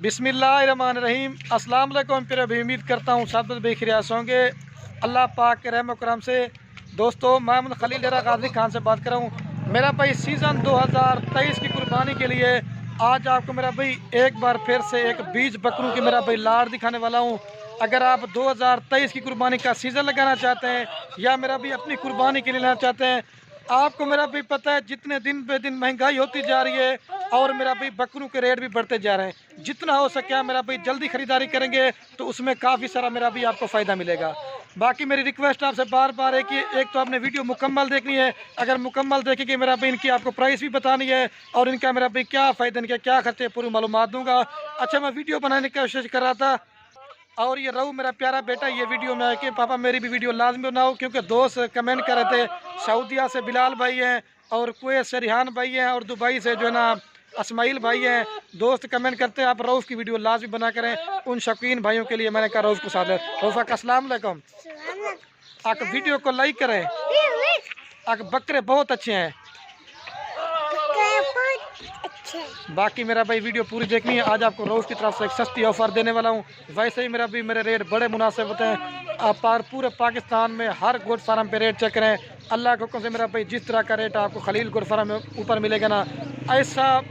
बिस्मिल्लाहिर्रहमानिर्रहीम। अस्सलाम वालेकुम। फिर अभी उम्मीद करता हूँ सब बेखियास होंगे अल्लाह पाक के रहम करम से। दोस्तों, मैं खलील डेरा गाजी खान से बात कर रहा हूँ। मेरा भाई सीज़न 2023 की कुर्बानी के लिए आज आपको मेरा भाई एक बार फिर से एक 20 बकरों की मेरा भाई लाड़ दिखाने वाला हूँ। अगर आप 2023 की कुर्बानी का सीज़न लगाना चाहते हैं या मेरा भी अपनी कुर्बानी के लिए लेना चाहते हैं, आपको मेरा भी पता है जितने दिन पे दिन महंगाई होती जा रही है और मेरा भाई बकरों के रेट भी बढ़ते जा रहे हैं। जितना हो सके मेरा भाई जल्दी ख़रीदारी करेंगे तो उसमें काफ़ी सारा मेरा भी आपको फ़ायदा मिलेगा। बाकी मेरी रिक्वेस्ट आपसे बार बार है कि एक तो आपने वीडियो मुकम्मल देखनी है। अगर मुकम्मल देखेंगे मेरा भाई इनकी आपको प्राइस भी बतानी है और इनका मेरा भाई क्या फ़ायदा, इनके क्या खर्चे, पूरी मालूमात दूंगा। अच्छा, मैं वीडियो बनाने की कोशिश कर रहा था और ये रहू मेरा प्यारा बेटा ये वीडियो में आके पापा मेरी भी वीडियो लाजमी बनाओ, क्योंकि दोस्त कमेंट कर रहे थे। सऊदीया से बिलाल भाई हैं और कुवैत से रिहान भाई हैं और दुबई से जो है ना इस्माइल भाई हैं। दोस्त कमेंट करते हैं आप रऊफ़ की वीडियो लाजमी बना करें। उन शौकीन भाइयों के लिए मैंने कहा रऊफ़ को साथ है। रऊफ़ा अस्सलाम वालेकुम। आप वीडियो को लाइक करें। आप बकरे बहुत अच्छे हैं। बाकी मेरा भाई वीडियो पूरी देखनी है। आज आपको रोज़ की तरफ से एक सस्ती ऑफ़र देने वाला हूँ। वैसे ही मेरा भी मेरे रेट बड़े मुनासिब होते हैं। आप पूरे पाकिस्तान में हर गोट फार्म पे रेट चेक करें। अल्लाह के हुक्म से मेरा भाई जिस तरह का रेट आपको खलील गोट फार्म में ऊपर मिलेगा ना, ऐसा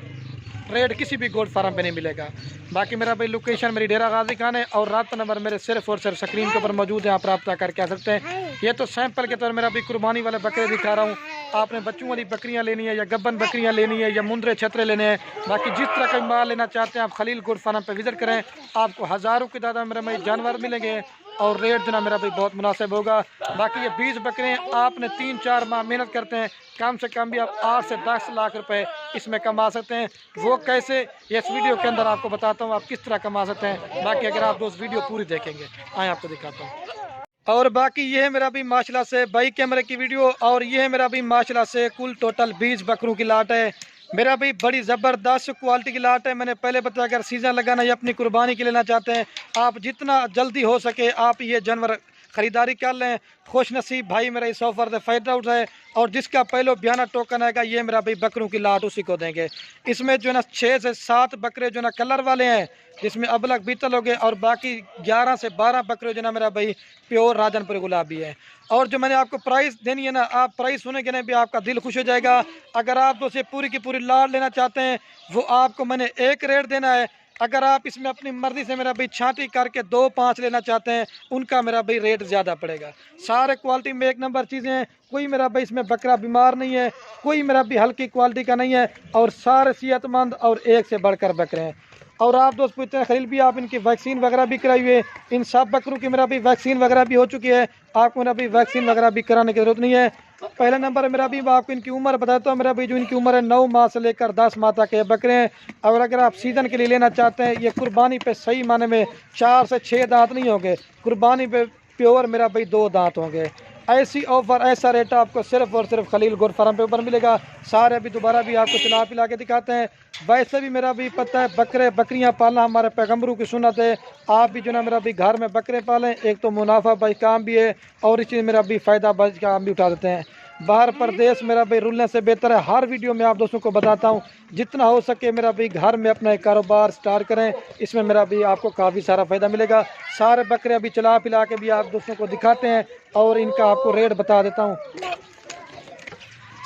रेट किसी भी गोट फार्म पे नहीं मिलेगा। बाकी मेरा भाई लोकेशन मेरी डेरा गाजी खान है और रात नंबर मेरे सिर्फ और सिर्फ स्क्रीन के ऊपर मौजूद है, आप रब्ता करके आ सकते हैं। ये तो सैंपल के तौर मेरा भी कुर्बानी वाले बकरे दिखा रहा हूँ। आपने बच्चों वाली बकरियाँ लेनी है या गब्बन बकरियाँ लेनी है या मुंदरे छतरे लेने हैं, बाकी जिस तरह का माल लेना चाहते हैं आप खलील गोट फार्म पर विजिट करें। आपको हज़ारों की तादाद मेरे में जानवर मिलेंगे और रेट देना मेरा भाई बहुत मुनासिब होगा। बाकी ये 20 बकरे आपने 3-4 माह मेहनत करते हैं, कम से कम भी आप 8 से 10 लाख रुपए इसमें कमा सकते हैं। वो कैसे, ये इस वीडियो के अंदर आपको बताता हूँ आप किस तरह कमा सकते हैं। बाकी अगर आप दोस्त वीडियो पूरी देखेंगे आए आपको दिखाता हूँ। और बाकी ये है मेरा भी माशाल्लाह से बाई कैमरे की वीडियो और ये है मेरा भी माशाल्लाह से कुल टोटल 20 बकरों की लाट है। मेरा भी बड़ी ज़बरदस्त क्वालिटी की लाट है। मैंने पहले बताया अगर सीज़न लगाना या अपनी कुर्बानी के लेना चाहते हैं, आप जितना जल्दी हो सके आप ये जानवर ख़रीदारी कर लें। खुश नसीब भाई मेरा इस ऑफ़र से फ़ायदा उठाए और जिसका पहले बयाना टोकन आएगा ये मेरा भाई बकरों की लाट उसी को देंगे। इसमें जो है ना 6 से 7 बकरे जो है ना कलर वाले हैं, जिसमें अबलग बीतल हो गए और बाकी 11 से 12 बकरे जो ना मेरा भाई प्योर राजनपुरी गुलाबी है। और जो मैंने आपको प्राइस देनी है ना, आप प्राइस सुने के ना भी आपका दिल खुश हो जाएगा। अगर आप तो से पूरी की पूरी लाट लेना चाहते हैं वो आपको मैंने एक रेट देना है। अगर आप इसमें अपनी मर्ज़ी से मेरा भाई छांटी करके 2-5 लेना चाहते हैं उनका मेरा भाई रेट ज़्यादा पड़ेगा। सारे क्वालिटी में एक नंबर चीज़ें हैं। कोई मेरा भाई इसमें बकरा बीमार नहीं है, कोई मेरा भी हल्की क्वालिटी का नहीं है और सारे सेहतमंद और एक से बढ़कर बकरे हैं। और आप दोस्त पूछते हैं खलील भी आप इनकी वैक्सीन वगैरह भी कराई हुई है। इन सब बकरों की मेरा भी वैक्सीन वगैरह भी हो चुकी है। आपको मेरा भी वैक्सीन वगैरह भी कराने की ज़रूरत नहीं है। पहला नंबर है मेरा भी आपको इनकी उम्र बताता हूँ। मेरा भी जो इनकी उम्र है 9 माह से लेकर 10 माह तक के बकरे हैं। और अगर आप सीज़न के लिए लेना चाहते हैं, ये कुर्बानी पे सही माने में 4 से 6 दांत नहीं होंगे, कुर्बानी पे प्योर मेरा भाई 2 दांत होंगे। ऐसी ऑफ़र ऐसा रेट आपको सिर्फ और सिर्फ खलील गोट फार्म पे ऊपर मिलेगा। सारे अभी दोबारा भी आपको चला पिला के दिखाते हैं। वैसे भी मेरा भी पता है बकरे बकरियां पालना हमारे पैगम्बरों की सुन्नत है। आप भी जो ना मेरा भी घर में बकरे पालें, एक तो मुनाफा भाई काम भी है और इस चीज़ मेरा भी फ़ायदा भाई काम भी उठा देते हैं। बाहर प्रदेश मेरा भाई रुलने से बेहतर है। हर वीडियो में आप दोस्तों को बताता हूँ जितना हो सके मेरा भी घर में अपना एक कारोबार स्टार्ट करें, इसमें मेरा भी आपको काफ़ी सारा फ़ायदा मिलेगा। सारे बकरे अभी चला पिला के भी आप दोस्तों को दिखाते हैं और इनका आपको रेट बता देता हूँ।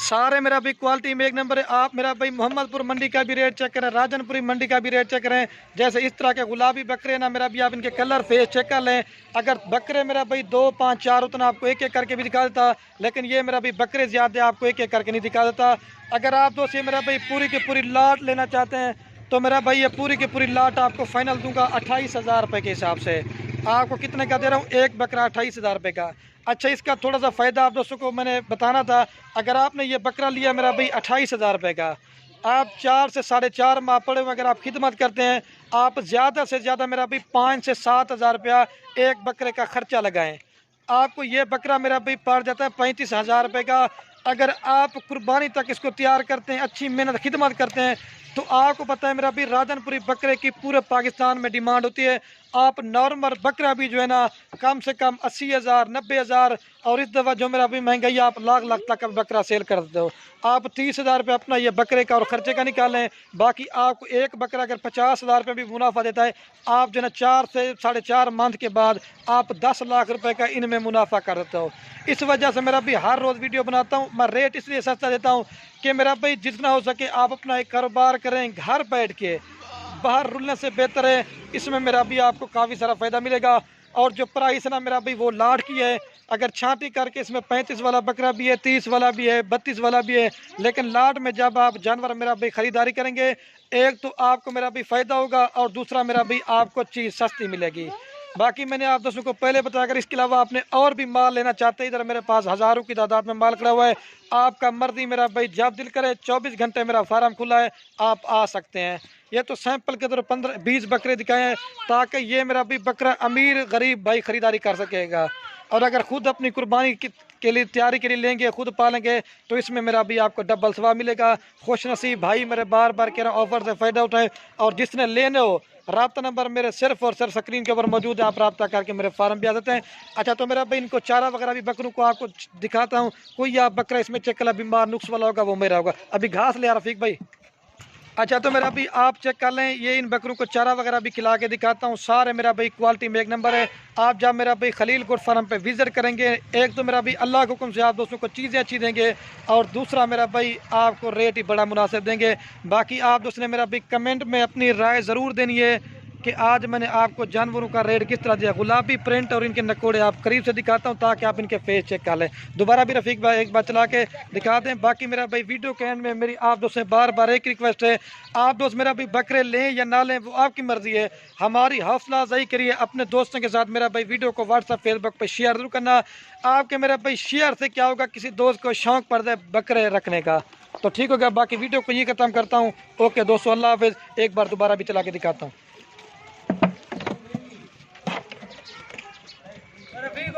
सारे मेरा भी क्वालिटी में एक नंबर है। आप मेरा भाई मोहम्मदपुर मंडी का भी रेट चेक करें, राजनपुरी मंडी का भी रेट चेक करें। जैसे इस तरह के गुलाबी बकरे ना मेरा भी आप इनके कलर फेस चेक कर लें। अगर बकरे मेरा भाई 2, 5, 4 उतना आपको एक एक करके भी दिखा देता, लेकिन ये मेरा भी बकरे ज़्यादा आपको एक एक करके नहीं दिखा देता। अगर आप दोस्त ये मेरा भाई पूरी की पूरी लाट लेना चाहते हैं तो मेरा भाई ये पूरी की पूरी लाट आपको फाइनल दूंगा 28,000 रुपये के हिसाब से। आपको कितने का दे रहा हूँ? एक बकरा 28,000 रुपये का। अच्छा, इसका थोड़ा सा फ़ायदा आप दोस्तों को मैंने बताना था। अगर आपने ये बकरा लिया मेरा भाई 28,000 रुपये का, आप 4 से 4.5 माह पड़े हुए अगर आप खिदमत करते हैं, आप ज़्यादा से ज़्यादा मेरा भाई 5 से 7,000 रुपया एक बकरे का ख़र्चा लगाएं, आपको ये बकरा मेरा भाई पड़ जाता है 35,000 रुपये का। अगर आप कुर्बानी तक इसको तैयार करते हैं, अच्छी मेहनत खिदमत करते हैं, तो आपको पता है मेरा भी राजनपुरी बकरे की पूरे पाकिस्तान में डिमांड होती है। आप नॉर्मल बकरा भी जो है ना कम से कम 80,000 90,000, और इस दफ़ा जो मेरा भी महंगाई आप लाख लाख तक का बकरा सेल कर देते हो। आप 30,000 रुपये अपना ये बकरे का और ख़र्चे का निकालें, बाकी आपको एक बकरा अगर 50,000 रुपये भी मुनाफा देता है, आप जो है ना 4 से 4.5 मंथ के बाद आप 10 लाख रुपए का इनमें मुनाफा कर देते हो। इस वजह से मेरा भी हर रोज़ वीडियो बनाता हूँ। मैं रेट इसलिए सस्ता देता हूँ कि मेरा भाई जितना हो सके आप अपना एक कारोबार करें घर बैठ के, बाहर रुलने से बेहतर है। इसमें मेरा भी आपको काफ़ी सारा फ़ायदा मिलेगा। और जो प्राइस है ना मेरा भाई वो लाट की है। अगर छांटी करके इसमें 35 वाला बकरा भी है, 30 वाला भी है, 32 वाला भी है, लेकिन लाट में जब आप जानवर मेरा भाई ख़रीदारी करेंगे, एक तो आपको मेरा भी फ़ायदा होगा और दूसरा मेरा भी आपको चीज़ सस्ती मिलेगी। बाकी मैंने आप दोस्तों को पहले बताया, अगर इसके अलावा आपने और भी माल लेना चाहते हैं, इधर मेरे पास हज़ारों की तादाद में माल खड़ा हुआ है। आपका मर्जी मेरा भाई जब दिल करे, 24 घंटे मेरा फार्म खुला है, आप आ सकते हैं। ये तो सैंपल के तरह 15-20 बकरे दिखाए हैं ताकि ये मेरा भी बकरा अमीर गरीब भाई ख़रीदारी कर सकेगा। और अगर खुद अपनी कुर्बानी के लिए तैयारी के लिए लेंगे, खुद पालेंगे, तो इसमें मेरा भी आपको डबल सवाब मिलेगा। खुश नसीब भाई मेरे बार बार कह रहा हूँ ऑफर से फ़ायदा उठाए, और जिसने लेने हो रब्ता नंबर मेरे सिर्फ और सिर्फ स्क्रीन के ऊपर मौजूद है, आप रब्ता करके मेरे फार्म भी आ सकते हैं। अच्छा तो मेरा भाई इनको चारा वगैरह भी बकरों को आपको दिखाता हूँ। कोई आप बकरा इसमें चेक कला बीमार नुक्स वाला होगा वो मेरा होगा। अभी घास ले आ रफीक भाई। अच्छा तो मेरा भी आप चेक कर लें, ये इन बकरों को चारा वगैरह भी खिला के दिखाता हूँ। सारे मेरा भाई क्वालिटी में एक नंबर है। आप जब मेरा भाई खलील गोट फार्म पे विजिट करेंगे, एक तो मेरा भाई अल्लाह के हुक्म से आप दोस्तों को चीज़ें अच्छी देंगे, और दूसरा मेरा भाई आपको रेट ही बड़ा मुनासिब देंगे। बाकी आप दोस्तों ने मेरा भाई कमेंट में अपनी राय ज़रूर देनी है कि आज मैंने आपको जानवरों का रेट किस तरह दिया। गुलाबी प्रिंट और इनके नकोड़े आप करीब से दिखाता हूं ताकि आप इनके फेस चेक कर लें। दोबारा भी रफीक भाई एक बार चला के दिखा दें। बाकी मेरा भाई वीडियो के एंड में मेरी आप दोस्त से बार बार एक रिक्वेस्ट है, आप दोस्त मेरा भाई बकरे लें या ना लें वो आपकी मर्जी है। हमारी हौसला अफजाई करिए, अपने दोस्तों के साथ मेरा भाई वीडियो को व्हाट्सअप फेसबुक पर शेयर जरूर करना। आपके मेरा भाई शेयर से क्या होगा, किसी दोस्त को शौक पड़ जाए बकरे रखने का, तो ठीक होगा। बाकी वीडियो को ये ख़त्म करता हूँ। ओके दोस्तों, अल्लाह हाफिज़। एक बार दोबारा भी चला के दिखाता हूँ।